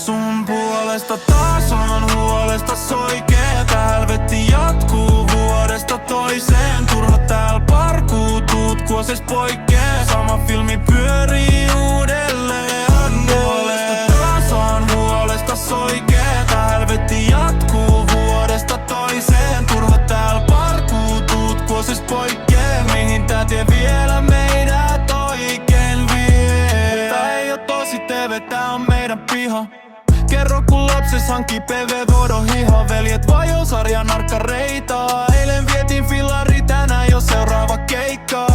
Sun puolesta taas on huolesta soikee. Tää helvetti jatkuu vuodesta toiseen. Turha täällä parkuu, tuut kuoses poikkee. Sama filmi pyörii uudelleen. Puolesta taas on huolesta soikee. Tää helvetti jatkuu vuodesta toiseen. Turha täällä parkuu, tuut kuoses poikkee. Mihin tää tie vielä meidät oikein vie? Tää ei oo tosi TV, tää on meidän piha. Kerro kun lapses hankki PV Vodon hiha. Veljet vajoo sarjan narkkareita. Eilen vietiin fillari, tänään jo seuraava keikka.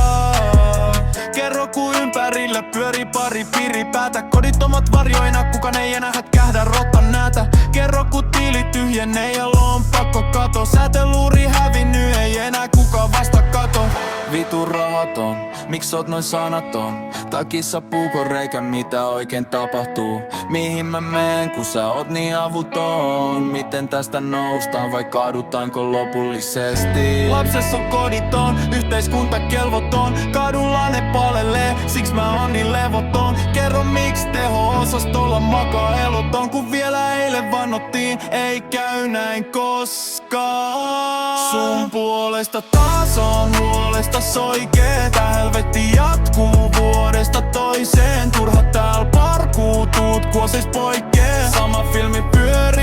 Kerro kun ympärillä pyöri pari piripäätä. Kodittomat varjoina, kukaan ei enää hätkähdä rottan näätä. Kerro kun tiili tyhjenee ja lompakko kato. Sääteluuri hävinny, ei enää kukaan vasta kato. Vitu rahaton, miksi oot noin sanaton? Takissa puukon reikä, mitä oikein tapahtuu? Mihin mä menen, kun sä oot niin avuton? Miten tästä noustaan vai kaadutaanko lopullisesti? Lapses on koditon, yhteiskunta kelvoton. Kadulla ne palelee, siks mä oon niin levoton. Kerro miksi teho-osastolla makaa eloton. Kun vielä eilen vannottiin, ei käy näin koskaan. Sun puolesta taas on huolesta soikee. Tää helvetti jatkuu vuodesta toiseen. Turha täällä parkuu, tuut kuoses poikkee. Sama filmi pyörii